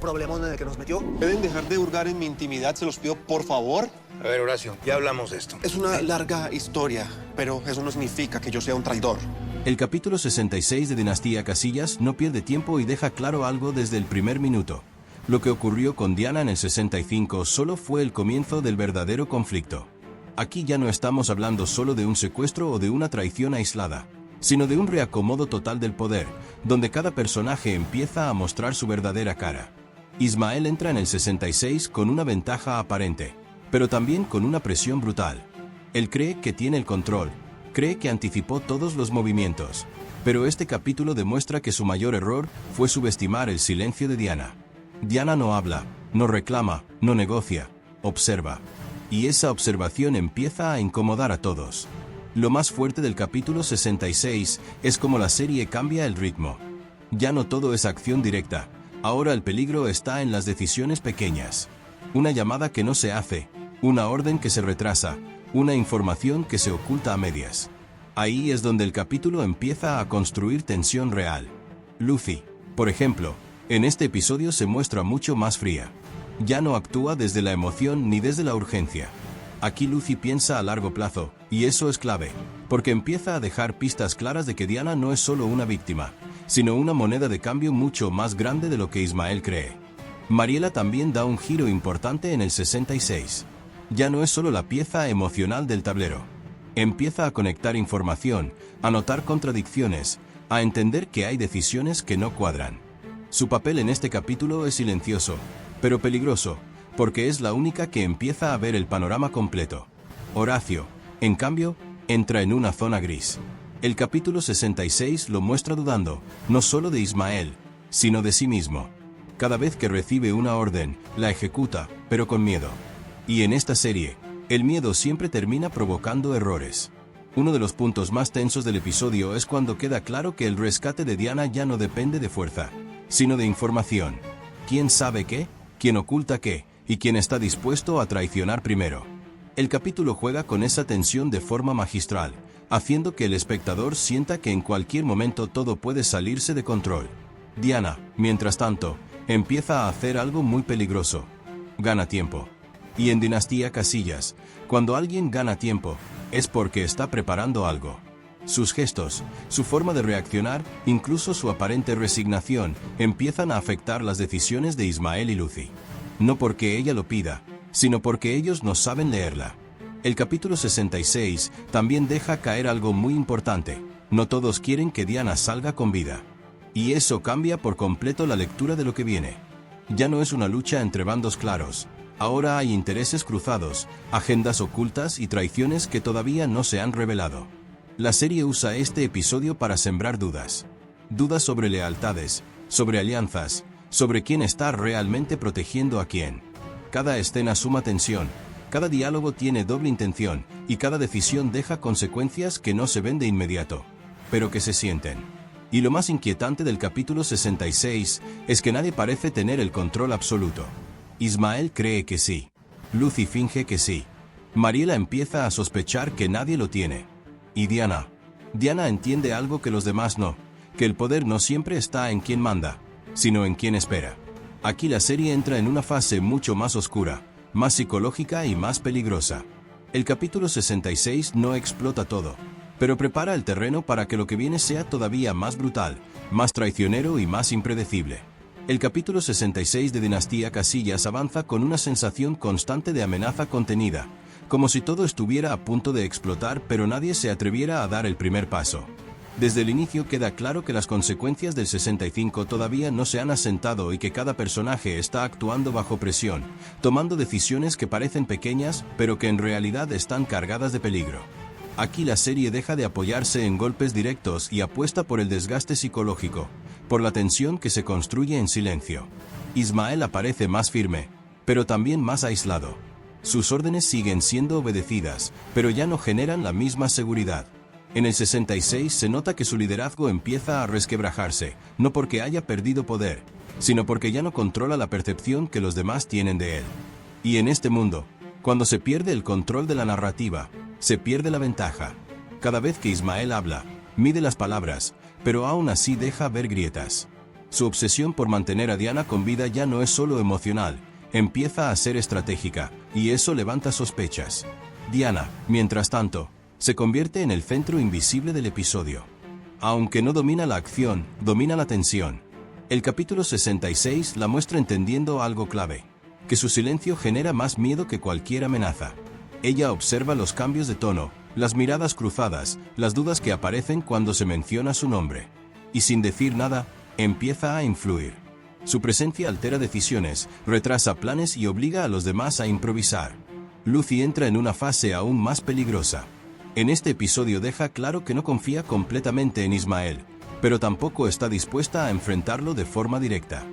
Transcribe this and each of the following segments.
problemón en el que nos metió. ¿Pueden dejar de hurgar en mi intimidad? Se los pido, por favor. A ver, Horacio, ya hablamos de esto. Es una larga historia, pero eso no significa que yo sea un traidor. El capítulo 66 de Dinastía Casillas no pierde tiempo y deja claro algo desde el primer minuto. Lo que ocurrió con Diana en el 65 solo fue el comienzo del verdadero conflicto. Aquí ya no estamos hablando solo de un secuestro o de una traición aislada, sino de un reacomodo total del poder, donde cada personaje empieza a mostrar su verdadera cara. Ismael entra en el 66 con una ventaja aparente, pero también con una presión brutal. Él cree que tiene el control, cree que anticipó todos los movimientos, pero este capítulo demuestra que su mayor error fue subestimar el silencio de Diana. Diana no habla, no reclama, no negocia, observa. Y esa observación empieza a incomodar a todos. Lo más fuerte del capítulo 66 es cómo la serie cambia el ritmo. Ya no todo es acción directa, ahora el peligro está en las decisiones pequeñas. Una llamada que no se hace, una orden que se retrasa, una información que se oculta a medias. Ahí es donde el capítulo empieza a construir tensión real. Lucy, por ejemplo, en este episodio se muestra mucho más fría. Ya no actúa desde la emoción ni desde la urgencia. Aquí Lucy piensa a largo plazo, y eso es clave, porque empieza a dejar pistas claras de que Diana no es solo una víctima, sino una moneda de cambio mucho más grande de lo que Ismael cree. Mariela también da un giro importante en el 66. Ya no es solo la pieza emocional del tablero. Empieza a conectar información, a notar contradicciones, a entender que hay decisiones que no cuadran. Su papel en este capítulo es silencioso, pero peligroso, porque es la única que empieza a ver el panorama completo. Horacio, en cambio, entra en una zona gris. El capítulo 66 lo muestra dudando, no solo de Ismael, sino de sí mismo. Cada vez que recibe una orden, la ejecuta, pero con miedo. Y en esta serie, el miedo siempre termina provocando errores. Uno de los puntos más tensos del episodio es cuando queda claro que el rescate de Diana ya no depende de fuerza, sino de información. ¿Quién sabe qué? ¿Quién oculta qué? ¿Y quién está dispuesto a traicionar primero? El capítulo juega con esa tensión de forma magistral, haciendo que el espectador sienta que en cualquier momento todo puede salirse de control. Diana, mientras tanto, empieza a hacer algo muy peligroso. Gana tiempo. Y en Dinastía Casillas, cuando alguien gana tiempo, es porque está preparando algo. Sus gestos, su forma de reaccionar, incluso su aparente resignación, empiezan a afectar las decisiones de Ismael y Lucy. No porque ella lo pida, sino porque ellos no saben leerla. El capítulo 66 también deja caer algo muy importante. No todos quieren que Diana salga con vida. Y eso cambia por completo la lectura de lo que viene. Ya no es una lucha entre bandos claros. Ahora hay intereses cruzados, agendas ocultas y traiciones que todavía no se han revelado. La serie usa este episodio para sembrar dudas. Dudas sobre lealtades, sobre alianzas, sobre quién está realmente protegiendo a quién. Cada escena suma tensión, cada diálogo tiene doble intención, y cada decisión deja consecuencias que no se ven de inmediato, pero que se sienten. Y lo más inquietante del capítulo 66 es que nadie parece tener el control absoluto. Ismael cree que sí. Lucy finge que sí. Mariela empieza a sospechar que nadie lo tiene. Y Diana entiende algo que los demás no, que el poder no siempre está en quien manda, sino en quien espera. Aquí la serie entra en una fase mucho más oscura, más psicológica y más peligrosa. El capítulo 66 no explota todo, pero prepara el terreno para que lo que viene sea todavía más brutal, más traicionero y más impredecible. El capítulo 66 de Dinastía Casillas avanza con una sensación constante de amenaza contenida, como si todo estuviera a punto de explotar pero nadie se atreviera a dar el primer paso. Desde el inicio queda claro que las consecuencias del 65 todavía no se han asentado y que cada personaje está actuando bajo presión, tomando decisiones que parecen pequeñas pero que en realidad están cargadas de peligro. Aquí la serie deja de apoyarse en golpes directos y apuesta por el desgaste psicológico, por la tensión que se construye en silencio. Ismael aparece más firme, pero también más aislado. Sus órdenes siguen siendo obedecidas, pero ya no generan la misma seguridad. En el 66 se nota que su liderazgo empieza a resquebrajarse, no porque haya perdido poder, sino porque ya no controla la percepción que los demás tienen de él. Y en este mundo, cuando se pierde el control de la narrativa, se pierde la ventaja. Cada vez que Ismael habla, mide las palabras, pero aún así deja ver grietas. Su obsesión por mantener a Diana con vida ya no es solo emocional, empieza a ser estratégica, y eso levanta sospechas. Diana, mientras tanto, se convierte en el centro invisible del episodio. Aunque no domina la acción, domina la tensión. El capítulo 66 la muestra entendiendo algo clave, que su silencio genera más miedo que cualquier amenaza. Ella observa los cambios de tono, las miradas cruzadas, las dudas que aparecen cuando se menciona su nombre. Y sin decir nada, empieza a influir. Su presencia altera decisiones, retrasa planes y obliga a los demás a improvisar. Lucy entra en una fase aún más peligrosa. En este episodio deja claro que no confía completamente en Ismael, pero tampoco está dispuesta a enfrentarlo de forma directa.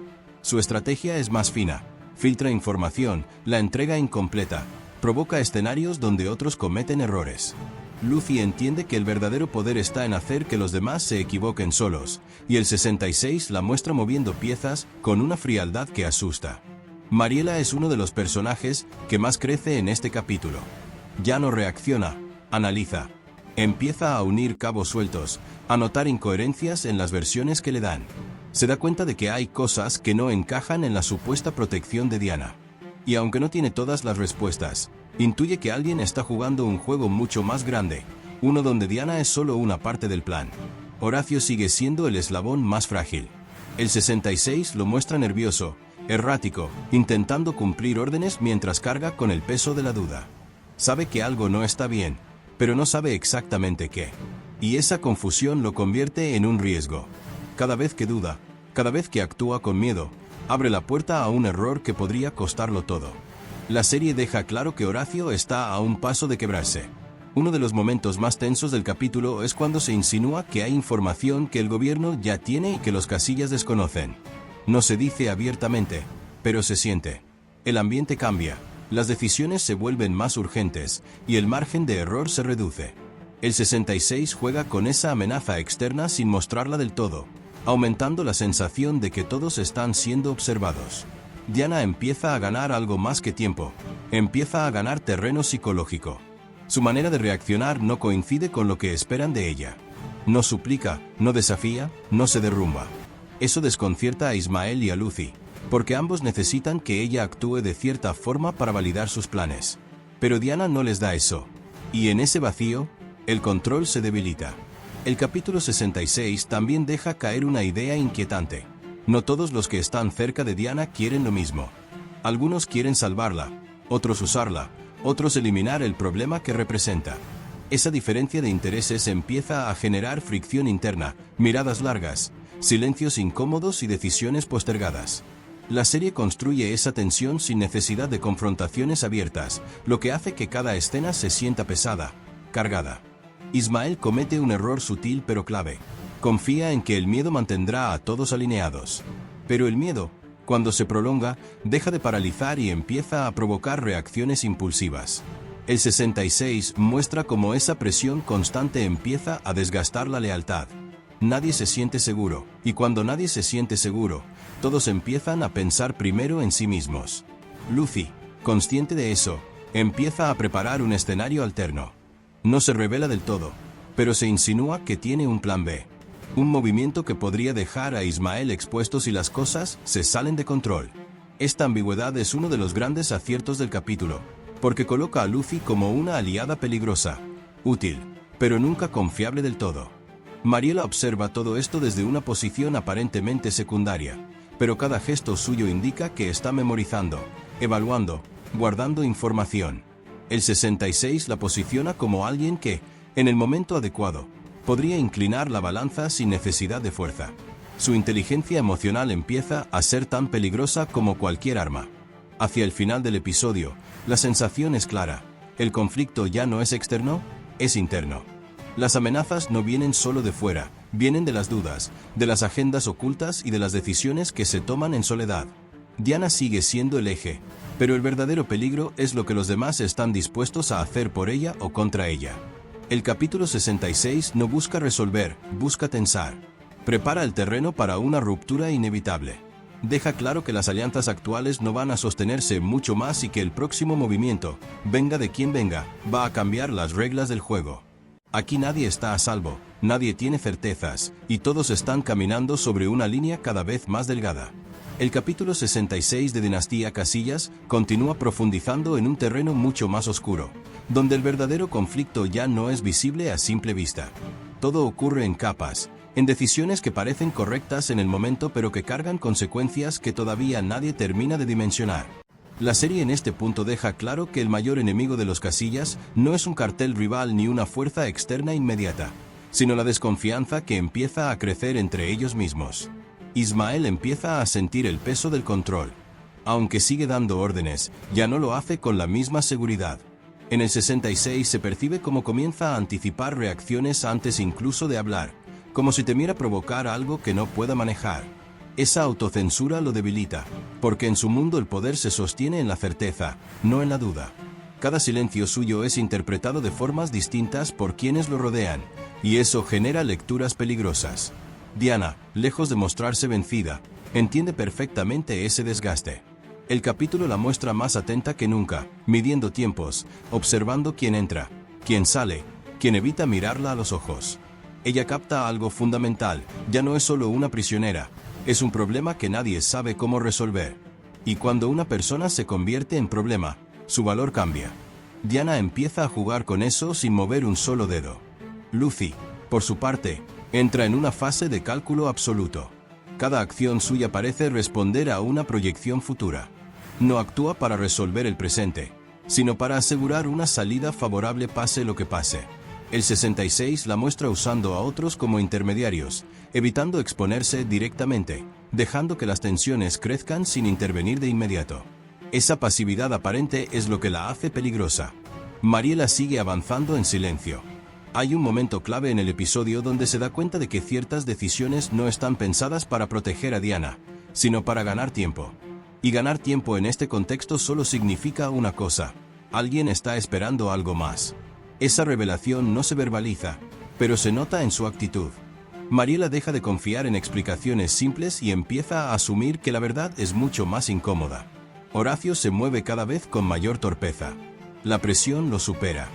Su estrategia es más fina, filtra información, la entrega incompleta, provoca escenarios donde otros cometen errores. Lucy entiende que el verdadero poder está en hacer que los demás se equivoquen solos, y el 66 la muestra moviendo piezas con una frialdad que asusta. Mariela es uno de los personajes que más crece en este capítulo. Ya no reacciona, analiza. Empieza a unir cabos sueltos, a notar incoherencias en las versiones que le dan. Se da cuenta de que hay cosas que no encajan en la supuesta protección de Diana. Y aunque no tiene todas las respuestas, intuye que alguien está jugando un juego mucho más grande, uno donde Diana es solo una parte del plan. Horacio sigue siendo el eslabón más frágil. El 66 lo muestra nervioso, errático, intentando cumplir órdenes mientras carga con el peso de la duda. Sabe que algo no está bien, pero no sabe exactamente qué. Y esa confusión lo convierte en un riesgo. Cada vez que duda, cada vez que actúa con miedo, abre la puerta a un error que podría costarlo todo. La serie deja claro que Horacio está a un paso de quebrarse. Uno de los momentos más tensos del capítulo es cuando se insinúa que hay información que el gobierno ya tiene y que los Casillas desconocen. No se dice abiertamente, pero se siente. El ambiente cambia, las decisiones se vuelven más urgentes, y el margen de error se reduce. El 66 juega con esa amenaza externa sin mostrarla del todo, aumentando la sensación de que todos están siendo observados. Diana empieza a ganar algo más que tiempo, empieza a ganar terreno psicológico. Su manera de reaccionar no coincide con lo que esperan de ella. No suplica, no desafía, no se derrumba. Eso desconcierta a Ismael y a Lucy, porque ambos necesitan que ella actúe de cierta forma para validar sus planes. Pero Diana no les da eso. Y en ese vacío, el control se debilita. El capítulo 66 también deja caer una idea inquietante. No todos los que están cerca de Diana quieren lo mismo. Algunos quieren salvarla, otros usarla, otros eliminar el problema que representa. Esa diferencia de intereses empieza a generar fricción interna, miradas largas, silencios incómodos y decisiones postergadas. La serie construye esa tensión sin necesidad de confrontaciones abiertas, lo que hace que cada escena se sienta pesada, cargada. Ismael comete un error sutil pero clave. Confía en que el miedo mantendrá a todos alineados. Pero el miedo, cuando se prolonga, deja de paralizar y empieza a provocar reacciones impulsivas. El 66 muestra cómo esa presión constante empieza a desgastar la lealtad. Nadie se siente seguro, y cuando nadie se siente seguro, todos empiezan a pensar primero en sí mismos. Lucy, consciente de eso, empieza a preparar un escenario alterno. No se revela del todo, pero se insinúa que tiene un plan B. Un movimiento que podría dejar a Ismael expuesto si las cosas se salen de control. Esta ambigüedad es uno de los grandes aciertos del capítulo, porque coloca a Lucy como una aliada peligrosa, útil, pero nunca confiable del todo. Mariela observa todo esto desde una posición aparentemente secundaria, pero cada gesto suyo indica que está memorizando, evaluando, guardando información. El 66 la posiciona como alguien que, en el momento adecuado, podría inclinar la balanza sin necesidad de fuerza. Su inteligencia emocional empieza a ser tan peligrosa como cualquier arma. Hacia el final del episodio, la sensación es clara. El conflicto ya no es externo, es interno. Las amenazas no vienen solo de fuera, vienen de las dudas, de las agendas ocultas y de las decisiones que se toman en soledad. Diana sigue siendo el eje, pero el verdadero peligro es lo que los demás están dispuestos a hacer por ella o contra ella. El capítulo 66 no busca resolver, busca tensar. Prepara el terreno para una ruptura inevitable. Deja claro que las alianzas actuales no van a sostenerse mucho más y que el próximo movimiento, venga de quien venga, va a cambiar las reglas del juego. Aquí nadie está a salvo, nadie tiene certezas, y todos están caminando sobre una línea cada vez más delgada. El capítulo 66 de Dinastía Casillas continúa profundizando en un terreno mucho más oscuro, donde el verdadero conflicto ya no es visible a simple vista. Todo ocurre en capas, en decisiones que parecen correctas en el momento pero que cargan consecuencias que todavía nadie termina de dimensionar. La serie en este punto deja claro que el mayor enemigo de los Casillas no es un cartel rival ni una fuerza externa inmediata, sino la desconfianza que empieza a crecer entre ellos mismos. Ismael empieza a sentir el peso del control. Aunque sigue dando órdenes, ya no lo hace con la misma seguridad. En el 66 se percibe cómo comienza a anticipar reacciones antes incluso de hablar, como si temiera provocar algo que no pueda manejar. Esa autocensura lo debilita, porque en su mundo el poder se sostiene en la certeza, no en la duda. Cada silencio suyo es interpretado de formas distintas por quienes lo rodean, y eso genera lecturas peligrosas. Diana, lejos de mostrarse vencida, entiende perfectamente ese desgaste. El capítulo la muestra más atenta que nunca, midiendo tiempos, observando quién entra, quién sale, quién evita mirarla a los ojos. Ella capta algo fundamental, ya no es solo una prisionera, es un problema que nadie sabe cómo resolver. Y cuando una persona se convierte en problema, su valor cambia. Diana empieza a jugar con eso sin mover un solo dedo. Lucy, por su parte, entra en una fase de cálculo absoluto. Cada acción suya parece responder a una proyección futura. No actúa para resolver el presente, sino para asegurar una salida favorable pase lo que pase. El 66 la muestra usando a otros como intermediarios, evitando exponerse directamente, dejando que las tensiones crezcan sin intervenir de inmediato. Esa pasividad aparente es lo que la hace peligrosa. Mariela sigue avanzando en silencio. Hay un momento clave en el episodio donde se da cuenta de que ciertas decisiones no están pensadas para proteger a Diana, sino para ganar tiempo. Y ganar tiempo en este contexto solo significa una cosa: alguien está esperando algo más. Esa revelación no se verbaliza, pero se nota en su actitud. Mariela deja de confiar en explicaciones simples y empieza a asumir que la verdad es mucho más incómoda. Horacio se mueve cada vez con mayor torpeza. La presión lo supera.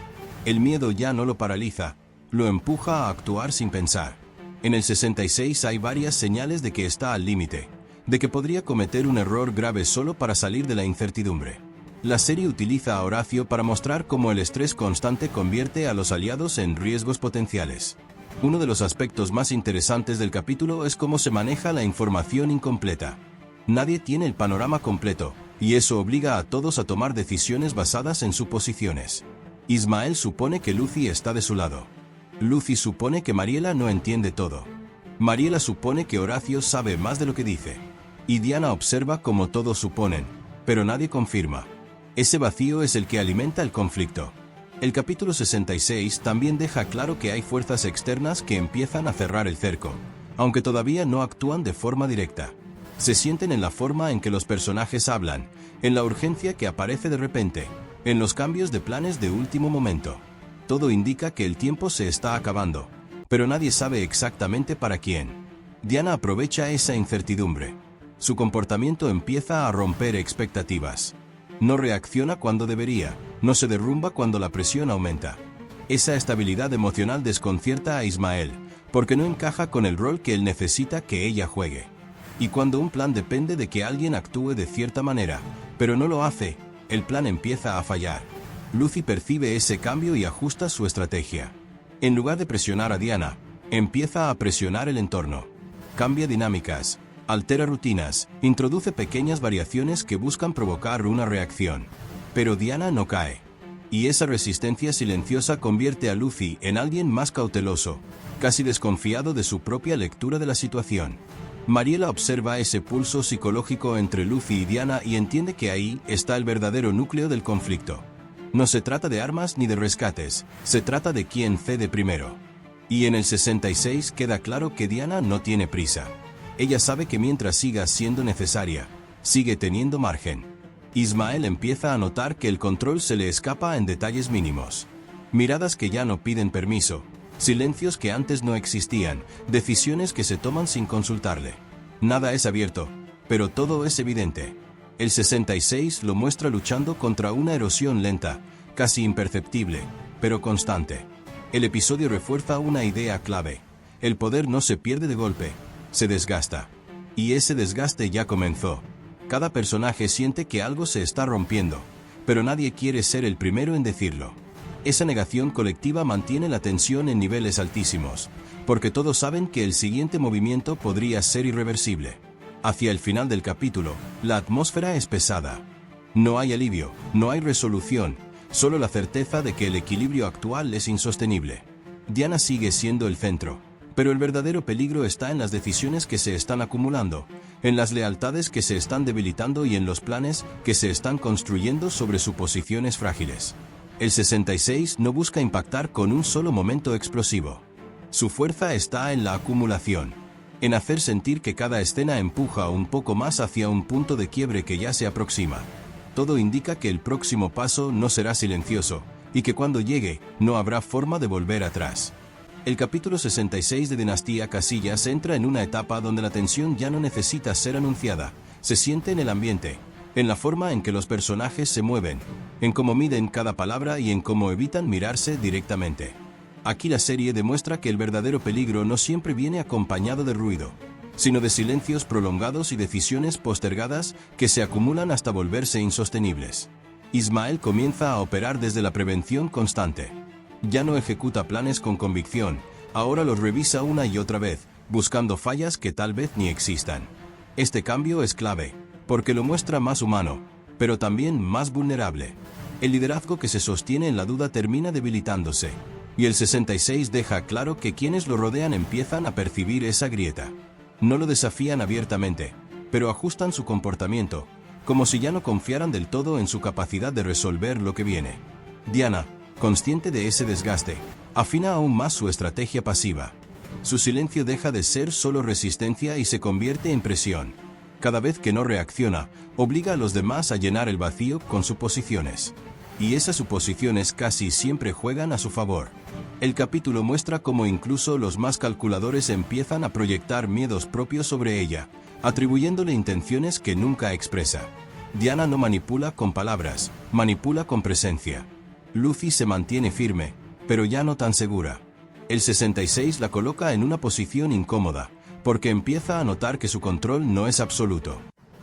El miedo ya no lo paraliza, lo empuja a actuar sin pensar. En el 66 hay varias señales de que está al límite, de que podría cometer un error grave solo para salir de la incertidumbre. La serie utiliza a Horacio para mostrar cómo el estrés constante convierte a los aliados en riesgos potenciales. Uno de los aspectos más interesantes del capítulo es cómo se maneja la información incompleta. Nadie tiene el panorama completo, y eso obliga a todos a tomar decisiones basadas en suposiciones. Ismael supone que Lucy está de su lado. Lucy supone que Mariela no entiende todo. Mariela supone que Horacio sabe más de lo que dice. Y Diana observa como todos suponen, pero nadie confirma. Ese vacío es el que alimenta el conflicto. El capítulo 66 también deja claro que hay fuerzas externas que empiezan a cerrar el cerco, aunque todavía no actúan de forma directa. Se sienten en la forma en que los personajes hablan, en la urgencia que aparece de repente, en los cambios de planes de último momento. Todo indica que el tiempo se está acabando, pero nadie sabe exactamente para quién. Diana aprovecha esa incertidumbre. Su comportamiento empieza a romper expectativas. No reacciona cuando debería, no se derrumba cuando la presión aumenta. Esa estabilidad emocional desconcierta a Ismael, porque no encaja con el rol que él necesita que ella juegue. Y cuando un plan depende de que alguien actúe de cierta manera, pero no lo hace, el plan empieza a fallar. Lucy percibe ese cambio y ajusta su estrategia. En lugar de presionar a Diana, empieza a presionar el entorno. Cambia dinámicas, altera rutinas, introduce pequeñas variaciones que buscan provocar una reacción. Pero Diana no cae. Y esa resistencia silenciosa convierte a Lucy en alguien más cauteloso, casi desconfiado de su propia lectura de la situación. Mariela observa ese pulso psicológico entre Lucy y Diana y entiende que ahí está el verdadero núcleo del conflicto. No se trata de armas ni de rescates, se trata de quién cede primero. Y en el 66 queda claro que Diana no tiene prisa. Ella sabe que mientras siga siendo necesaria, sigue teniendo margen. Ismael empieza a notar que el control se le escapa en detalles mínimos. Miradas que ya no piden permiso, silencios que antes no existían, decisiones que se toman sin consultarle. Nada es abierto, pero todo es evidente. El 66 lo muestra luchando contra una erosión lenta, casi imperceptible, pero constante. El episodio refuerza una idea clave. El poder no se pierde de golpe, se desgasta. Y ese desgaste ya comenzó. Cada personaje siente que algo se está rompiendo, pero nadie quiere ser el primero en decirlo. Esa negación colectiva mantiene la tensión en niveles altísimos, porque todos saben que el siguiente movimiento podría ser irreversible. Hacia el final del capítulo, la atmósfera es pesada. No hay alivio, no hay resolución, solo la certeza de que el equilibrio actual es insostenible. Diana sigue siendo el centro, pero el verdadero peligro está en las decisiones que se están acumulando, en las lealtades que se están debilitando y en los planes que se están construyendo sobre suposiciones frágiles. El 66 no busca impactar con un solo momento explosivo. Su fuerza está en la acumulación, en hacer sentir que cada escena empuja un poco más hacia un punto de quiebre que ya se aproxima. Todo indica que el próximo paso no será silencioso, y que cuando llegue, no habrá forma de volver atrás. El capítulo 66 de Dinastía Casillas entra en una etapa donde la tensión ya no necesita ser anunciada, se siente en el ambiente, en la forma en que los personajes se mueven, en cómo miden cada palabra y en cómo evitan mirarse directamente. Aquí la serie demuestra que el verdadero peligro no siempre viene acompañado de ruido, sino de silencios prolongados y decisiones postergadas que se acumulan hasta volverse insostenibles. Ismael comienza a operar desde la prevención constante. Ya no ejecuta planes con convicción, ahora los revisa una y otra vez, buscando fallas que tal vez ni existan. Este cambio es clave, porque lo muestra más humano, pero también más vulnerable. El liderazgo que se sostiene en la duda termina debilitándose, y el 66 deja claro que quienes lo rodean empiezan a percibir esa grieta. No lo desafían abiertamente, pero ajustan su comportamiento, como si ya no confiaran del todo en su capacidad de resolver lo que viene. Diana, consciente de ese desgaste, afina aún más su estrategia pasiva. Su silencio deja de ser solo resistencia y se convierte en presión. Cada vez que no reacciona, obliga a los demás a llenar el vacío con suposiciones. Y esas suposiciones casi siempre juegan a su favor. El capítulo muestra cómo incluso los más calculadores empiezan a proyectar miedos propios sobre ella, atribuyéndole intenciones que nunca expresa. Diana no manipula con palabras, manipula con presencia. Lucy se mantiene firme, pero ya no tan segura. El 66 la coloca en una posición incómoda, porque empieza a notar que su control no es absoluto.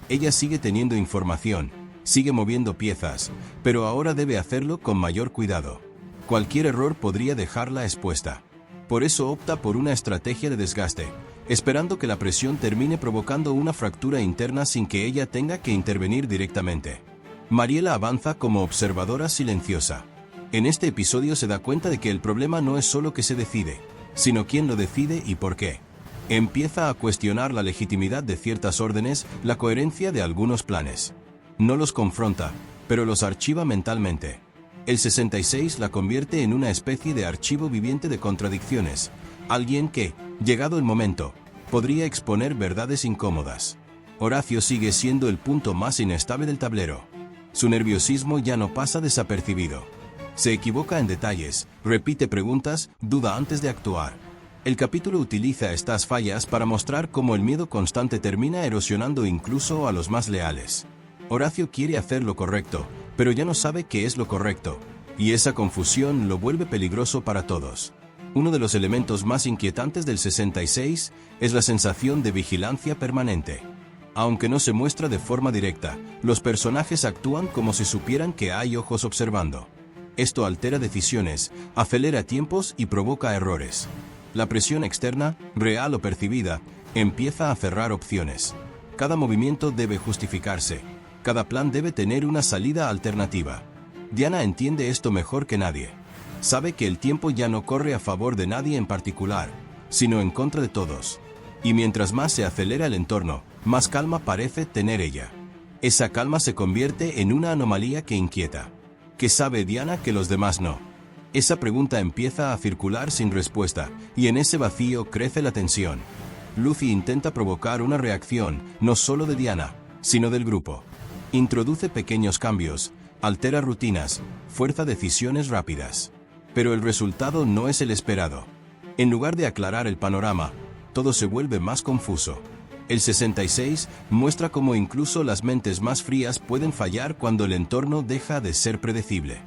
Ella sigue teniendo información, sigue moviendo piezas, pero ahora debe hacerlo con mayor cuidado. Cualquier error podría dejarla expuesta. Por eso opta por una estrategia de desgaste, esperando que la presión termine provocando una fractura interna sin que ella tenga que intervenir directamente. Mariela avanza como observadora silenciosa. En este episodio se da cuenta de que el problema no es solo que se decide, sino quién lo decide y por qué. Empieza a cuestionar la legitimidad de ciertas órdenes, la coherencia de algunos planes. No los confronta, pero los archiva mentalmente. El 66 la convierte en una especie de archivo viviente de contradicciones, alguien que, llegado el momento, podría exponer verdades incómodas. Horacio sigue siendo el punto más inestable del tablero. Su nerviosismo ya no pasa desapercibido. Se equivoca en detalles, repite preguntas, duda antes de actuar. El capítulo utiliza estas fallas para mostrar cómo el miedo constante termina erosionando incluso a los más leales. Horacio quiere hacer lo correcto, pero ya no sabe qué es lo correcto, y esa confusión lo vuelve peligroso para todos. Uno de los elementos más inquietantes del 66 es la sensación de vigilancia permanente. Aunque no se muestra de forma directa, los personajes actúan como si supieran que hay ojos observando. Esto altera decisiones, acelera tiempos y provoca errores. La presión externa, real o percibida, empieza a cerrar opciones. Cada movimiento debe justificarse. Cada plan debe tener una salida alternativa. Diana entiende esto mejor que nadie. Sabe que el tiempo ya no corre a favor de nadie en particular, sino en contra de todos. Y mientras más se acelera el entorno, más calma parece tener ella. Esa calma se convierte en una anomalía que inquieta. ¿Qué sabe Diana que los demás no? Esa pregunta empieza a circular sin respuesta, y en ese vacío crece la tensión. Lucy intenta provocar una reacción, no solo de Diana, sino del grupo. Introduce pequeños cambios, altera rutinas, fuerza decisiones rápidas. Pero el resultado no es el esperado. En lugar de aclarar el panorama, todo se vuelve más confuso. El 66 muestra cómo incluso las mentes más frías pueden fallar cuando el entorno deja de ser predecible.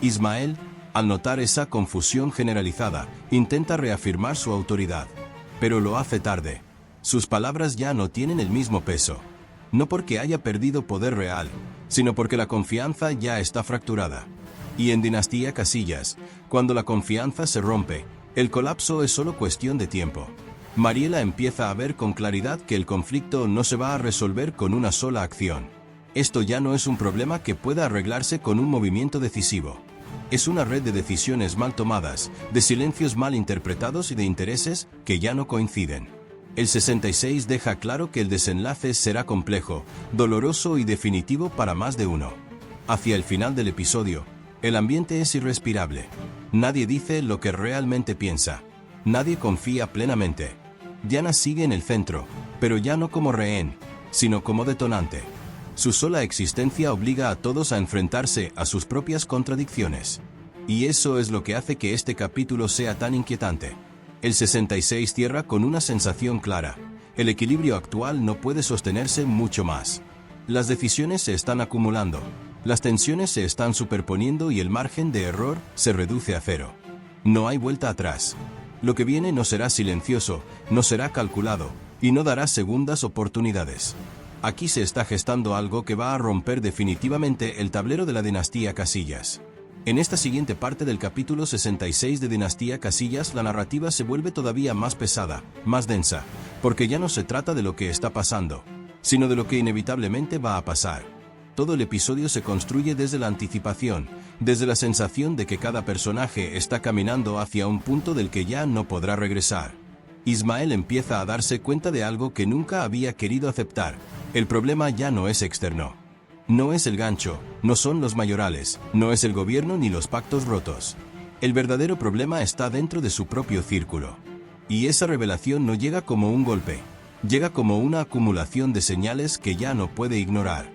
Ismael, Al notar esa confusión generalizada, intenta reafirmar su autoridad. Pero lo hace tarde. Sus palabras ya no tienen el mismo peso. No porque haya perdido poder real, sino porque la confianza ya está fracturada. Y en Dinastía Casillas, cuando la confianza se rompe, el colapso es solo cuestión de tiempo. Mariela empieza a ver con claridad que el conflicto no se va a resolver con una sola acción. Esto ya no es un problema que pueda arreglarse con un movimiento decisivo. Es una red de decisiones mal tomadas, de silencios mal interpretados y de intereses que ya no coinciden. El 66 deja claro que el desenlace será complejo, doloroso y definitivo para más de uno. Hacia el final del episodio, el ambiente es irrespirable. Nadie dice lo que realmente piensa. Nadie confía plenamente. Diana sigue en el centro, pero ya no como rehén, sino como detonante. Su sola existencia obliga a todos a enfrentarse a sus propias contradicciones. Y eso es lo que hace que este capítulo sea tan inquietante. El 66 cierra con una sensación clara. El equilibrio actual no puede sostenerse mucho más. Las decisiones se están acumulando, las tensiones se están superponiendo y el margen de error se reduce a cero. No hay vuelta atrás. Lo que viene no será silencioso, no será calculado, y no dará segundas oportunidades. Aquí se está gestando algo que va a romper definitivamente el tablero de la dinastía Casillas. En esta siguiente parte del capítulo 66 de Dinastía Casillas, la narrativa se vuelve todavía más pesada, más densa, porque ya no se trata de lo que está pasando, sino de lo que inevitablemente va a pasar. Todo el episodio se construye desde la anticipación, desde la sensación de que cada personaje está caminando hacia un punto del que ya no podrá regresar. Ismael empieza a darse cuenta de algo que nunca había querido aceptar. El problema ya no es externo. No es el gancho, no son los mayorales, no es el gobierno ni los pactos rotos. El verdadero problema está dentro de su propio círculo. Y esa revelación no llega como un golpe, llega como una acumulación de señales que ya no puede ignorar.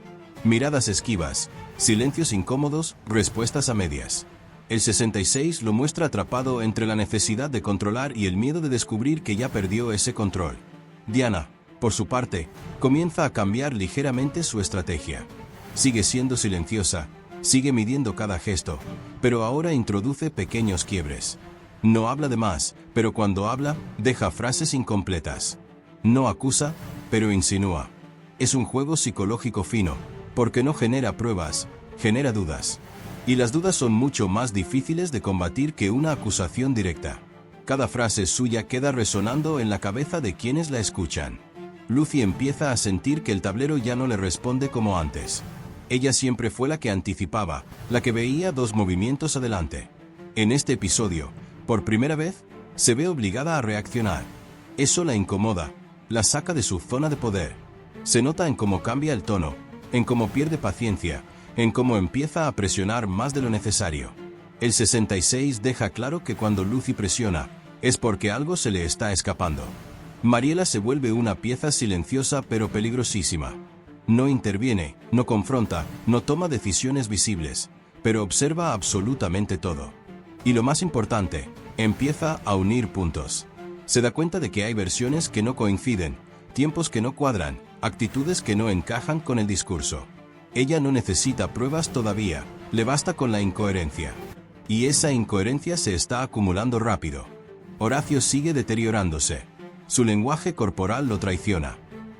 Miradas esquivas, silencios incómodos, respuestas a medias. El 66 lo muestra atrapado entre la necesidad de controlar y el miedo de descubrir que ya perdió ese control. Diana, por su parte, comienza a cambiar ligeramente su estrategia. Sigue siendo silenciosa, sigue midiendo cada gesto, pero ahora introduce pequeños quiebres. No habla de más, pero cuando habla, deja frases incompletas. No acusa, pero insinúa. Es un juego psicológico fino, porque no genera pruebas, genera dudas. Y las dudas son mucho más difíciles de combatir que una acusación directa. Cada frase suya queda resonando en la cabeza de quienes la escuchan. Lucy empieza a sentir que el tablero ya no le responde como antes. Ella siempre fue la que anticipaba, la que veía dos movimientos adelante. En este episodio, por primera vez, se ve obligada a reaccionar. Eso la incomoda, la saca de su zona de poder. Se nota en cómo cambia el tono, en cómo pierde paciencia, en cómo empieza a presionar más de lo necesario. El 66 deja claro que cuando Lucy presiona, es porque algo se le está escapando. Mariela se vuelve una pieza silenciosa pero peligrosísima. No interviene, no confronta, no toma decisiones visibles, pero observa absolutamente todo. Y lo más importante, empieza a unir puntos. Se da cuenta de que hay versiones que no coinciden, tiempos que no cuadran, actitudes que no encajan con el discurso. Ella no necesita pruebas todavía, le basta con la incoherencia. Y esa incoherencia se está acumulando rápido. Horacio sigue deteriorándose. Su lenguaje corporal lo traiciona.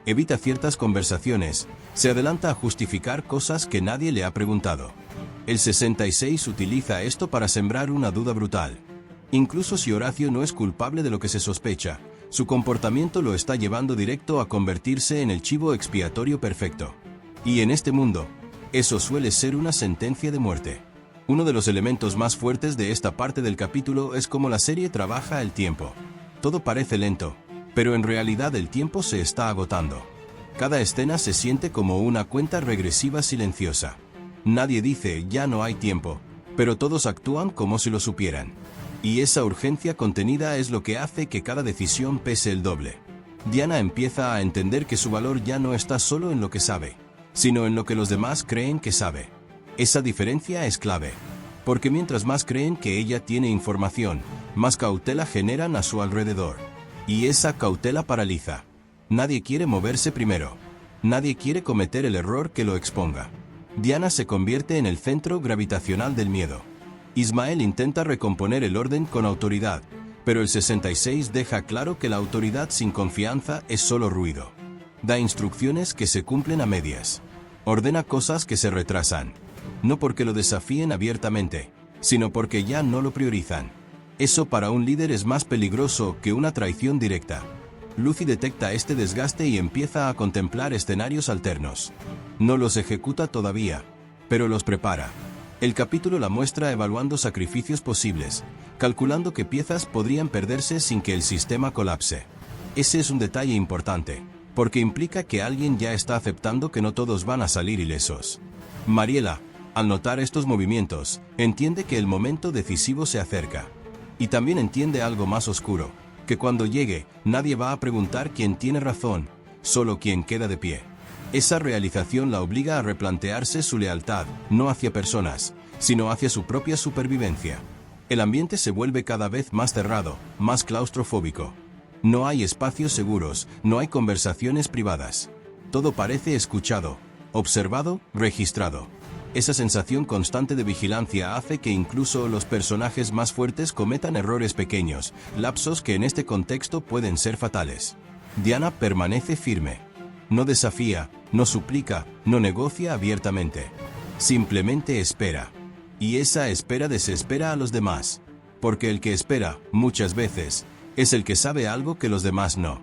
Evita ciertas conversaciones, se adelanta a justificar cosas que nadie le ha preguntado. El 66 utiliza esto para sembrar una duda brutal. Incluso si Horacio no es culpable de lo que se sospecha, su comportamiento lo está llevando directo a convertirse en el chivo expiatorio perfecto. Y en este mundo, eso suele ser una sentencia de muerte. Uno de los elementos más fuertes de esta parte del capítulo es cómo la serie trabaja el tiempo. Todo parece lento, pero en realidad el tiempo se está agotando. Cada escena se siente como una cuenta regresiva silenciosa. Nadie dice ya no hay tiempo, pero todos actúan como si lo supieran. Y esa urgencia contenida es lo que hace que cada decisión pese el doble. Diana empieza a entender que su valor ya no está solo en lo que sabe, sino en lo que los demás creen que sabe. Esa diferencia es clave, porque mientras más creen que ella tiene información, más cautela generan a su alrededor. Y esa cautela paraliza. Nadie quiere moverse primero. Nadie quiere cometer el error que lo exponga. Diana se convierte en el centro gravitacional del miedo. Ismael intenta recomponer el orden con autoridad, pero el 66 deja claro que la autoridad sin confianza es solo ruido. Da instrucciones que se cumplen a medias. Ordena cosas que se retrasan. No porque lo desafíen abiertamente, sino porque ya no lo priorizan. Eso para un líder es más peligroso que una traición directa. Lucy detecta este desgaste y empieza a contemplar escenarios alternos. No los ejecuta todavía, pero los prepara. El capítulo la muestra evaluando sacrificios posibles, calculando qué piezas podrían perderse sin que el sistema colapse. Ese es un detalle importante, porque implica que alguien ya está aceptando que no todos van a salir ilesos. Mariela, al notar estos movimientos, entiende que el momento decisivo se acerca. Y también entiende algo más oscuro, que cuando llegue, nadie va a preguntar quién tiene razón, solo quien queda de pie. Esa realización la obliga a replantearse su lealtad, no hacia personas, sino hacia su propia supervivencia. El ambiente se vuelve cada vez más cerrado, más claustrofóbico. No hay espacios seguros, no hay conversaciones privadas. Todo parece escuchado, observado, registrado. Esa sensación constante de vigilancia hace que incluso los personajes más fuertes cometan errores pequeños, lapsos que en este contexto pueden ser fatales. Diana permanece firme. No desafía, no suplica, no negocia abiertamente. Simplemente espera. Y esa espera desespera a los demás. Porque el que espera, muchas veces, es el que sabe algo que los demás no.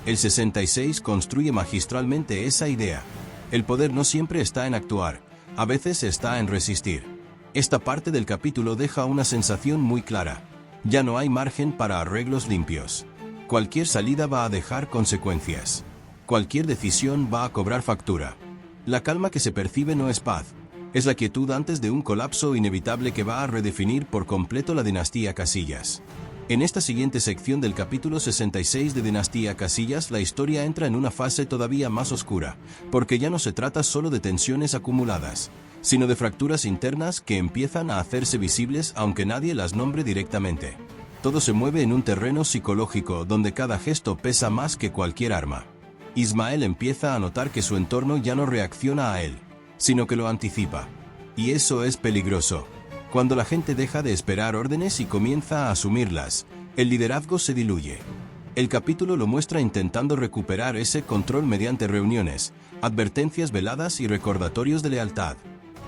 El 66 construye magistralmente esa idea. El poder no siempre está en actuar, a veces está en resistir. Esta parte del capítulo deja una sensación muy clara. Ya no hay margen para arreglos limpios. Cualquier salida va a dejar consecuencias. Cualquier decisión va a cobrar factura. La calma que se percibe no es paz, es la quietud antes de un colapso inevitable que va a redefinir por completo la dinastía Casillas. En esta siguiente sección del capítulo 66 de Dinastía Casillas, la historia entra en una fase todavía más oscura, porque ya no se trata solo de tensiones acumuladas, sino de fracturas internas que empiezan a hacerse visibles aunque nadie las nombre directamente. Todo se mueve en un terreno psicológico donde cada gesto pesa más que cualquier arma. Ismael empieza a notar que su entorno ya no reacciona a él, sino que lo anticipa. Y eso es peligroso. Cuando la gente deja de esperar órdenes y comienza a asumirlas, el liderazgo se diluye. El capítulo lo muestra intentando recuperar ese control mediante reuniones, advertencias veladas y recordatorios de lealtad.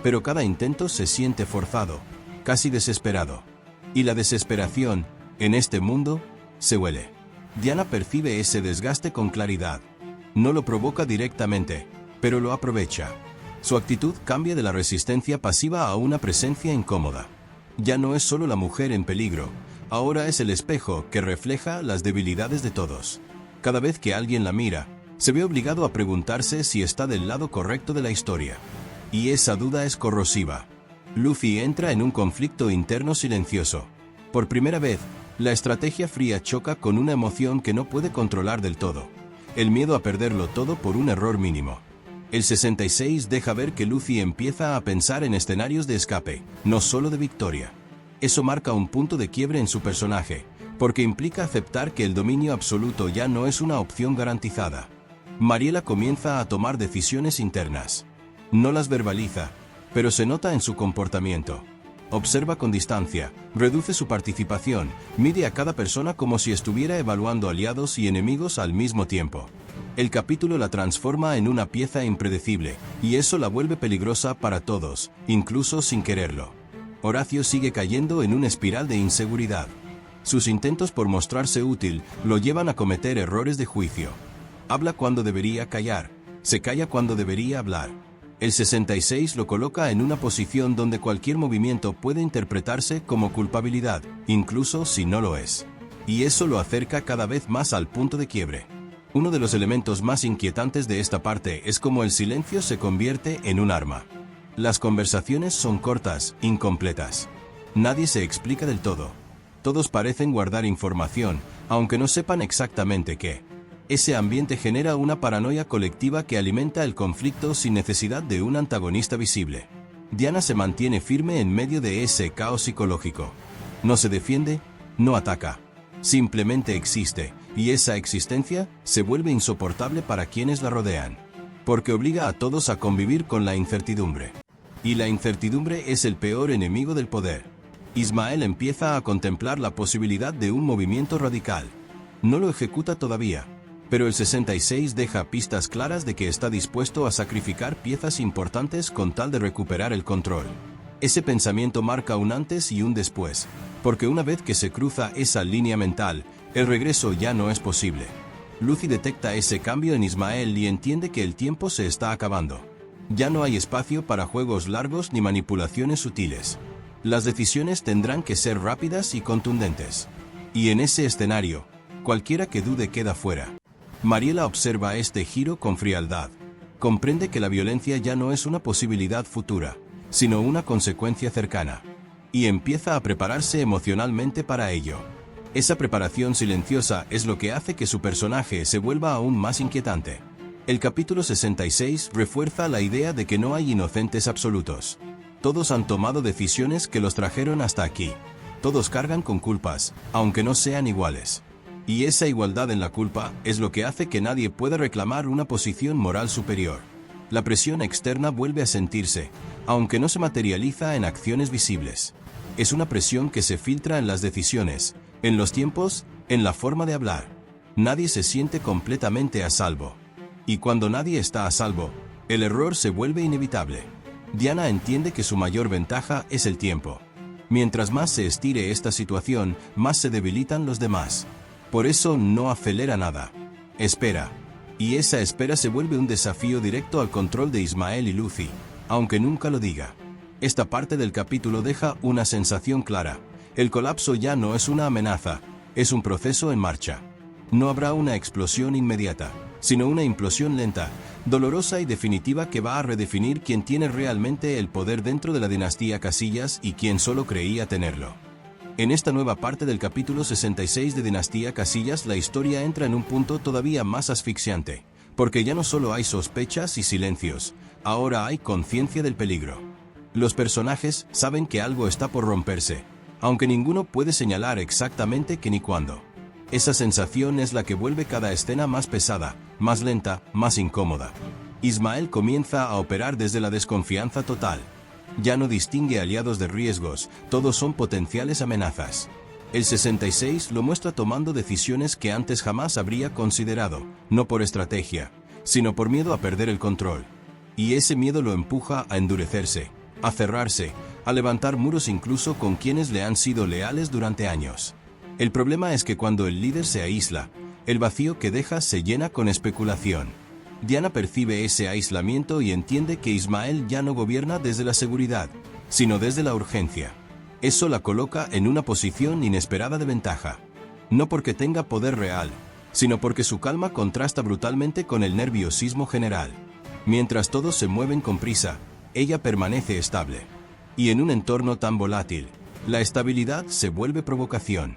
Pero cada intento se siente forzado, casi desesperado. Y la desesperación, en este mundo, se huele. Diana percibe ese desgaste con claridad. No lo provoca directamente, pero lo aprovecha. Su actitud cambia de la resistencia pasiva a una presencia incómoda. Ya no es solo la mujer en peligro, ahora es el espejo que refleja las debilidades de todos. Cada vez que alguien la mira, se ve obligado a preguntarse si está del lado correcto de la historia. Y esa duda es corrosiva. Lucy entra en un conflicto interno silencioso. Por primera vez, la estrategia fría choca con una emoción que no puede controlar del todo. El miedo a perderlo todo por un error mínimo. El 66 deja ver que Lucy empieza a pensar en escenarios de escape, no solo de victoria. Eso marca un punto de quiebre en su personaje, porque implica aceptar que el dominio absoluto ya no es una opción garantizada. Mariela comienza a tomar decisiones internas. No las verbaliza, pero se nota en su comportamiento. Observa con distancia, reduce su participación, mide a cada persona como si estuviera evaluando aliados y enemigos al mismo tiempo. El capítulo la transforma en una pieza impredecible, y eso la vuelve peligrosa para todos, incluso sin quererlo. Horacio sigue cayendo en una espiral de inseguridad. Sus intentos por mostrarse útil lo llevan a cometer errores de juicio. Habla cuando debería callar, se calla cuando debería hablar. El 66 lo coloca en una posición donde cualquier movimiento puede interpretarse como culpabilidad, incluso si no lo es. Y eso lo acerca cada vez más al punto de quiebre. Uno de los elementos más inquietantes de esta parte es cómo el silencio se convierte en un arma. Las conversaciones son cortas, incompletas. Nadie se explica del todo. Todos parecen guardar información, aunque no sepan exactamente qué. Ese ambiente genera una paranoia colectiva que alimenta el conflicto sin necesidad de un antagonista visible. Diana se mantiene firme en medio de ese caos psicológico. No se defiende, no ataca. Simplemente existe, y esa existencia se vuelve insoportable para quienes la rodean. Porque obliga a todos a convivir con la incertidumbre. Y la incertidumbre es el peor enemigo del poder. Ismael empieza a contemplar la posibilidad de un movimiento radical. No lo ejecuta todavía, pero el 66 deja pistas claras de que está dispuesto a sacrificar piezas importantes con tal de recuperar el control. Ese pensamiento marca un antes y un después, porque una vez que se cruza esa línea mental, el regreso ya no es posible. Lucy detecta ese cambio en Ismael y entiende que el tiempo se está acabando. Ya no hay espacio para juegos largos ni manipulaciones sutiles. Las decisiones tendrán que ser rápidas y contundentes. Y en ese escenario, cualquiera que dude queda fuera. Mariela observa este giro con frialdad. Comprende que la violencia ya no es una posibilidad futura, sino una consecuencia cercana. Y empieza a prepararse emocionalmente para ello. Esa preparación silenciosa es lo que hace que su personaje se vuelva aún más inquietante. El capítulo 66 refuerza la idea de que no hay inocentes absolutos. Todos han tomado decisiones que los trajeron hasta aquí. Todos cargan con culpas, aunque no sean iguales. Y esa igualdad en la culpa es lo que hace que nadie pueda reclamar una posición moral superior. La presión externa vuelve a sentirse, aunque no se materializa en acciones visibles. Es una presión que se filtra en las decisiones, en los tiempos, en la forma de hablar. Nadie se siente completamente a salvo. Y cuando nadie está a salvo, el error se vuelve inevitable. Diana entiende que su mayor ventaja es el tiempo. Mientras más se estire esta situación, más se debilitan los demás. Por eso no acelera nada. Espera. Y esa espera se vuelve un desafío directo al control de Ismael y Lucy, aunque nunca lo diga. Esta parte del capítulo deja una sensación clara. El colapso ya no es una amenaza, es un proceso en marcha. No habrá una explosión inmediata, sino una implosión lenta, dolorosa y definitiva que va a redefinir quién tiene realmente el poder dentro de la dinastía Casillas y quién solo creía tenerlo. En esta nueva parte del capítulo 66 de Dinastía Casillas, la historia entra en un punto todavía más asfixiante, porque ya no solo hay sospechas y silencios, ahora hay conciencia del peligro. Los personajes saben que algo está por romperse, aunque ninguno puede señalar exactamente qué ni cuándo. Esa sensación es la que vuelve cada escena más pesada, más lenta, más incómoda. Ismael comienza a operar desde la desconfianza total. Ya no distingue aliados de riesgos, todos son potenciales amenazas. El 66 lo muestra tomando decisiones que antes jamás habría considerado, no por estrategia, sino por miedo a perder el control. Y ese miedo lo empuja a endurecerse, a cerrarse, a levantar muros incluso con quienes le han sido leales durante años. El problema es que cuando el líder se aísla, el vacío que deja se llena con especulación. Diana percibe ese aislamiento y entiende que Ismael ya no gobierna desde la seguridad, sino desde la urgencia. Eso la coloca en una posición inesperada de ventaja. No porque tenga poder real, sino porque su calma contrasta brutalmente con el nerviosismo general. Mientras todos se mueven con prisa, ella permanece estable. Y en un entorno tan volátil, la estabilidad se vuelve provocación.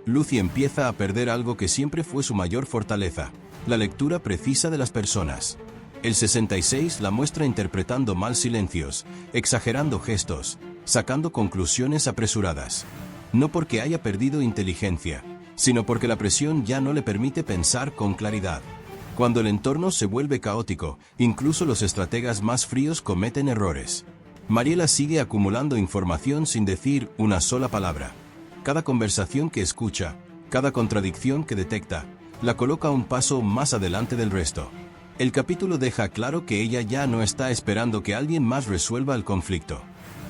Lucy empieza a perder algo que siempre fue su mayor fortaleza, la lectura precisa de las personas. El 66 la muestra interpretando mal silencios, exagerando gestos, sacando conclusiones apresuradas. No porque haya perdido inteligencia, sino porque la presión ya no le permite pensar con claridad. Cuando el entorno se vuelve caótico, incluso los estrategas más fríos cometen errores. Mariela sigue acumulando información sin decir una sola palabra. Cada conversación que escucha, cada contradicción que detecta, la coloca un paso más adelante del resto. El capítulo deja claro que ella ya no está esperando que alguien más resuelva el conflicto.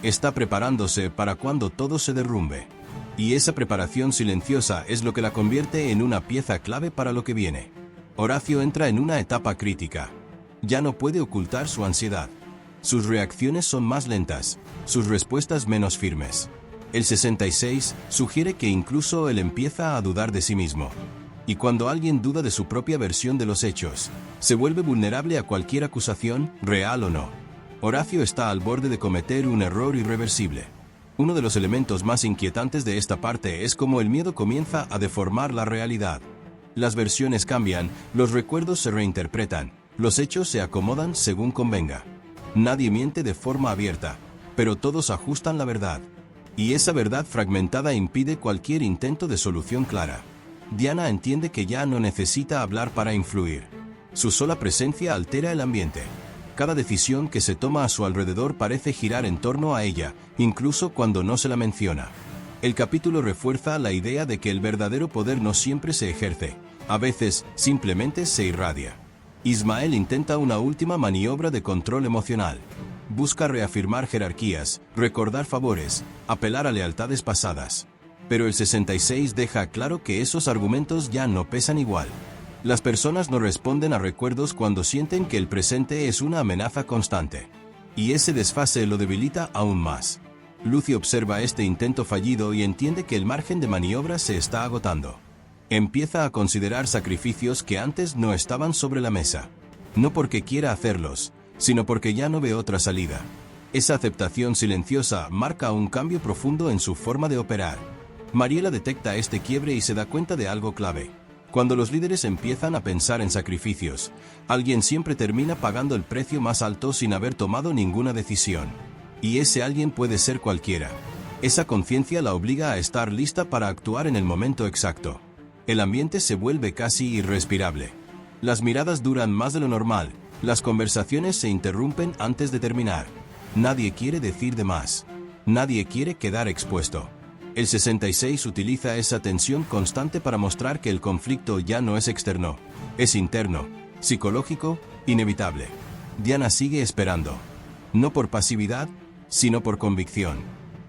Está preparándose para cuando todo se derrumbe. Y esa preparación silenciosa es lo que la convierte en una pieza clave para lo que viene. Horacio entra en una etapa crítica. Ya no puede ocultar su ansiedad. Sus reacciones son más lentas, sus respuestas menos firmes. El 66 sugiere que incluso él empieza a dudar de sí mismo. Y cuando alguien duda de su propia versión de los hechos, se vuelve vulnerable a cualquier acusación, real o no. Horacio está al borde de cometer un error irreversible. Uno de los elementos más inquietantes de esta parte es cómo el miedo comienza a deformar la realidad. Las versiones cambian, los recuerdos se reinterpretan, los hechos se acomodan según convenga. Nadie miente de forma abierta, pero todos ajustan la verdad. Y esa verdad fragmentada impide cualquier intento de solución clara. Diana entiende que ya no necesita hablar para influir. Su sola presencia altera el ambiente. Cada decisión que se toma a su alrededor parece girar en torno a ella, incluso cuando no se la menciona. El capítulo refuerza la idea de que el verdadero poder no siempre se ejerce, a veces simplemente se irradia. Ismael intenta una última maniobra de control emocional. Busca reafirmar jerarquías, recordar favores, apelar a lealtades pasadas. Pero el 66 deja claro que esos argumentos ya no pesan igual. Las personas no responden a recuerdos cuando sienten que el presente es una amenaza constante. Y ese desfase lo debilita aún más. Lucy observa este intento fallido y entiende que el margen de maniobra se está agotando. Empieza a considerar sacrificios que antes no estaban sobre la mesa. No porque quiera hacerlos, sino porque ya no ve otra salida. Esa aceptación silenciosa marca un cambio profundo en su forma de operar. Mariela detecta este quiebre y se da cuenta de algo clave. Cuando los líderes empiezan a pensar en sacrificios, alguien siempre termina pagando el precio más alto sin haber tomado ninguna decisión. Y ese alguien puede ser cualquiera. Esa conciencia la obliga a estar lista para actuar en el momento exacto. El ambiente se vuelve casi irrespirable. Las miradas duran más de lo normal, las conversaciones se interrumpen antes de terminar. Nadie quiere decir de más. Nadie quiere quedar expuesto. El 66 utiliza esa tensión constante para mostrar que el conflicto ya no es externo, es interno, psicológico, inevitable. Diana sigue esperando. No por pasividad, sino por convicción.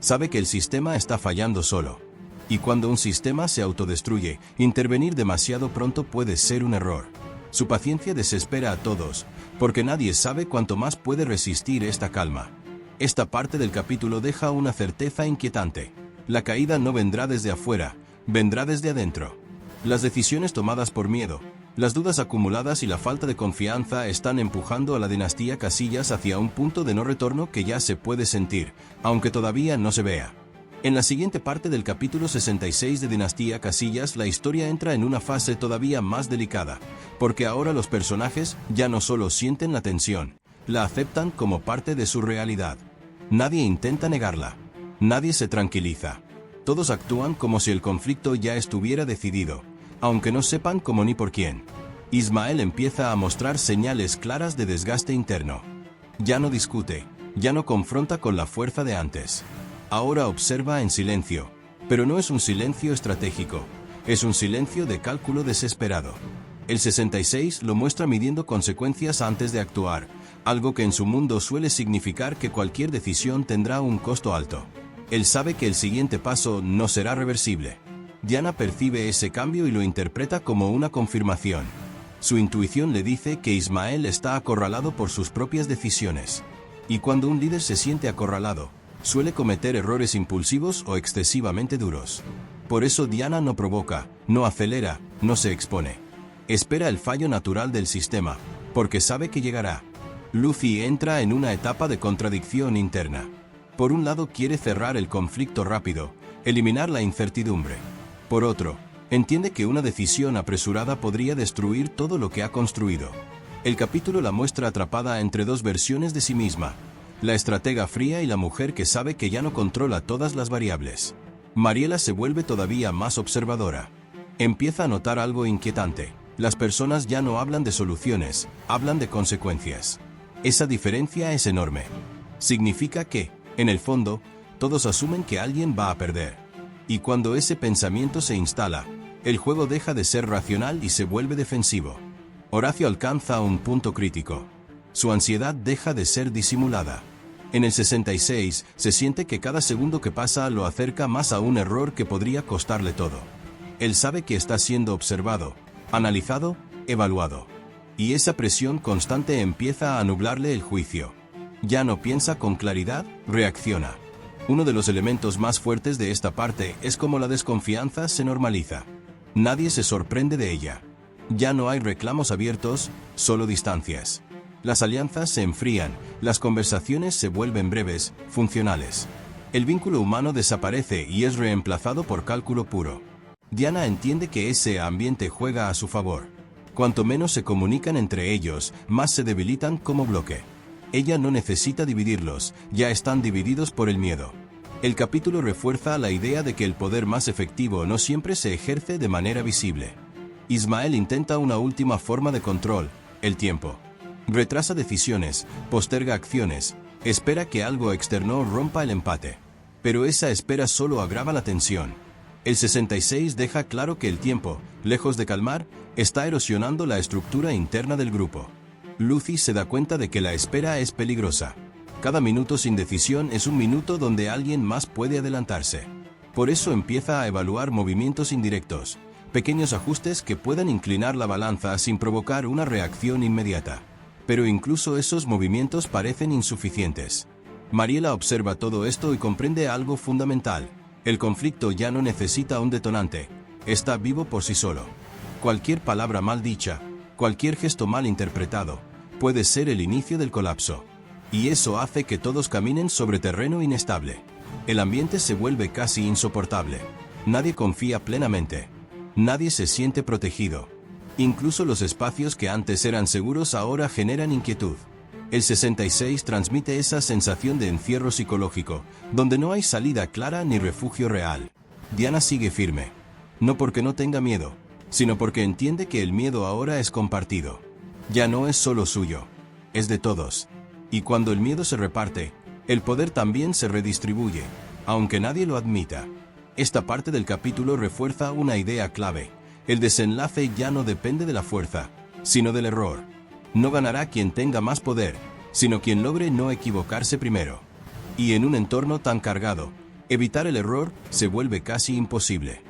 Sabe que el sistema está fallando solo. Y cuando un sistema se autodestruye, intervenir demasiado pronto puede ser un error. Su paciencia desespera a todos, porque nadie sabe cuánto más puede resistir esta calma. Esta parte del capítulo deja una certeza inquietante. La caída no vendrá desde afuera, vendrá desde adentro. Las decisiones tomadas por miedo, las dudas acumuladas y la falta de confianza están empujando a la dinastía Casillas hacia un punto de no retorno que ya se puede sentir, aunque todavía no se vea. En la siguiente parte del capítulo 66 de Dinastía Casillas, la historia entra en una fase todavía más delicada, porque ahora los personajes ya no solo sienten la tensión, la aceptan como parte de su realidad. Nadie intenta negarla. Nadie se tranquiliza. Todos actúan como si el conflicto ya estuviera decidido, aunque no sepan cómo ni por quién. Ismael empieza a mostrar señales claras de desgaste interno. Ya no discute, ya no confronta con la fuerza de antes. Ahora observa en silencio, pero no es un silencio estratégico, es un silencio de cálculo desesperado. El 66 lo muestra midiendo consecuencias antes de actuar, algo que en su mundo suele significar que cualquier decisión tendrá un costo alto. Él sabe que el siguiente paso no será reversible. Diana percibe ese cambio y lo interpreta como una confirmación. Su intuición le dice que Ismael está acorralado por sus propias decisiones. Y cuando un líder se siente acorralado, suele cometer errores impulsivos o excesivamente duros. Por eso Diana no provoca, no acelera, no se expone. Espera el fallo natural del sistema, porque sabe que llegará. Lucy entra en una etapa de contradicción interna. Por un lado quiere cerrar el conflicto rápido, eliminar la incertidumbre. Por otro, entiende que una decisión apresurada podría destruir todo lo que ha construido. El capítulo la muestra atrapada entre dos versiones de sí misma, la estratega fría y la mujer que sabe que ya no controla todas las variables. Mariela se vuelve todavía más observadora. Empieza a notar algo inquietante. Las personas ya no hablan de soluciones, hablan de consecuencias. Esa diferencia es enorme. Significa que, en el fondo, todos asumen que alguien va a perder. Y cuando ese pensamiento se instala, el juego deja de ser racional y se vuelve defensivo. Horacio alcanza un punto crítico. Su ansiedad deja de ser disimulada. En el 66, se siente que cada segundo que pasa lo acerca más a un error que podría costarle todo. Él sabe que está siendo observado, analizado, evaluado. Y esa presión constante empieza a nublarle el juicio. Ya no piensa con claridad, reacciona. Uno de los elementos más fuertes de esta parte es cómo la desconfianza se normaliza. Nadie se sorprende de ella. Ya no hay reclamos abiertos, solo distancias. Las alianzas se enfrían, las conversaciones se vuelven breves, funcionales. El vínculo humano desaparece y es reemplazado por cálculo puro. Diana entiende que ese ambiente juega a su favor. Cuanto menos se comunican entre ellos, más se debilitan como bloque. Ella no necesita dividirlos, ya están divididos por el miedo. El capítulo refuerza la idea de que el poder más efectivo no siempre se ejerce de manera visible. Ismael intenta una última forma de control, el tiempo. Retrasa decisiones, posterga acciones, espera que algo externo rompa el empate. Pero esa espera solo agrava la tensión. El 66 deja claro que el tiempo, lejos de calmar, está erosionando la estructura interna del grupo. Lucy se da cuenta de que la espera es peligrosa. Cada minuto sin decisión es un minuto donde alguien más puede adelantarse. Por eso empieza a evaluar movimientos indirectos, pequeños ajustes que puedan inclinar la balanza sin provocar una reacción inmediata. Pero incluso esos movimientos parecen insuficientes. Mariela observa todo esto y comprende algo fundamental. El conflicto ya no necesita un detonante. Está vivo por sí solo. Cualquier palabra mal dicha, cualquier gesto mal interpretado, puede ser el inicio del colapso. Y eso hace que todos caminen sobre terreno inestable. El ambiente se vuelve casi insoportable. Nadie confía plenamente. Nadie se siente protegido. Incluso los espacios que antes eran seguros ahora generan inquietud. El 66 transmite esa sensación de encierro psicológico, donde no hay salida clara ni refugio real. Diana sigue firme. No porque no tenga miedo, sino porque entiende que el miedo ahora es compartido. Ya no es solo suyo, es de todos. Y cuando el miedo se reparte, el poder también se redistribuye, aunque nadie lo admita. Esta parte del capítulo refuerza una idea clave. El desenlace ya no depende de la fuerza, sino del error. No ganará quien tenga más poder, sino quien logre no equivocarse primero. Y en un entorno tan cargado, evitar el error se vuelve casi imposible.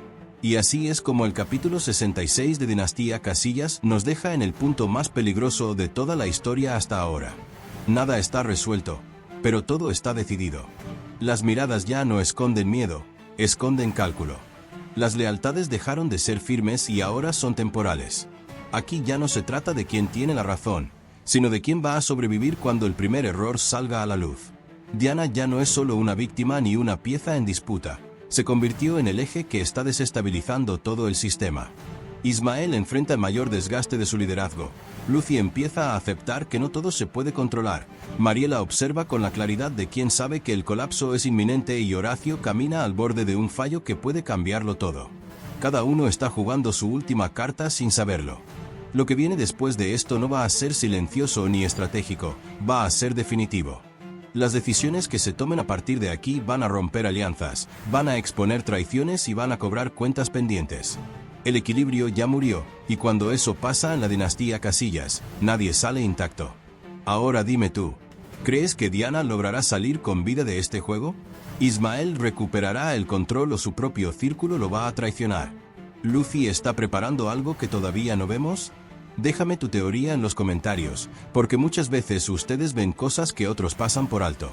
Y así es como el capítulo 66 de Dinastía Casillas nos deja en el punto más peligroso de toda la historia hasta ahora. Nada está resuelto, pero todo está decidido. Las miradas ya no esconden miedo, esconden cálculo. Las lealtades dejaron de ser firmes y ahora son temporales. Aquí ya no se trata de quién tiene la razón, sino de quién va a sobrevivir cuando el primer error salga a la luz. Diana ya no es solo una víctima ni una pieza en disputa. Se convirtió en el eje que está desestabilizando todo el sistema. Ismael enfrenta el mayor desgaste de su liderazgo. Lucy empieza a aceptar que no todo se puede controlar. Mariela observa con la claridad de quien sabe que el colapso es inminente y Horacio camina al borde de un fallo que puede cambiarlo todo. Cada uno está jugando su última carta sin saberlo. Lo que viene después de esto no va a ser silencioso ni estratégico, va a ser definitivo. Las decisiones que se tomen a partir de aquí van a romper alianzas, van a exponer traiciones y van a cobrar cuentas pendientes. El equilibrio ya murió, y cuando eso pasa en la dinastía Casillas, nadie sale intacto. Ahora dime tú, ¿crees que Diana logrará salir con vida de este juego? ¿Ismael recuperará el control o su propio círculo lo va a traicionar? ¿Lucy está preparando algo que todavía no vemos? Déjame tu teoría en los comentarios, porque muchas veces ustedes ven cosas que otros pasan por alto.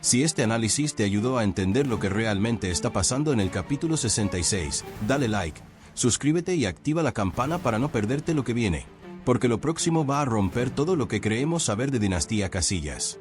Si este análisis te ayudó a entender lo que realmente está pasando en el capítulo 66, dale like, suscríbete y activa la campana para no perderte lo que viene, porque lo próximo va a romper todo lo que creemos saber de Dinastía Casillas.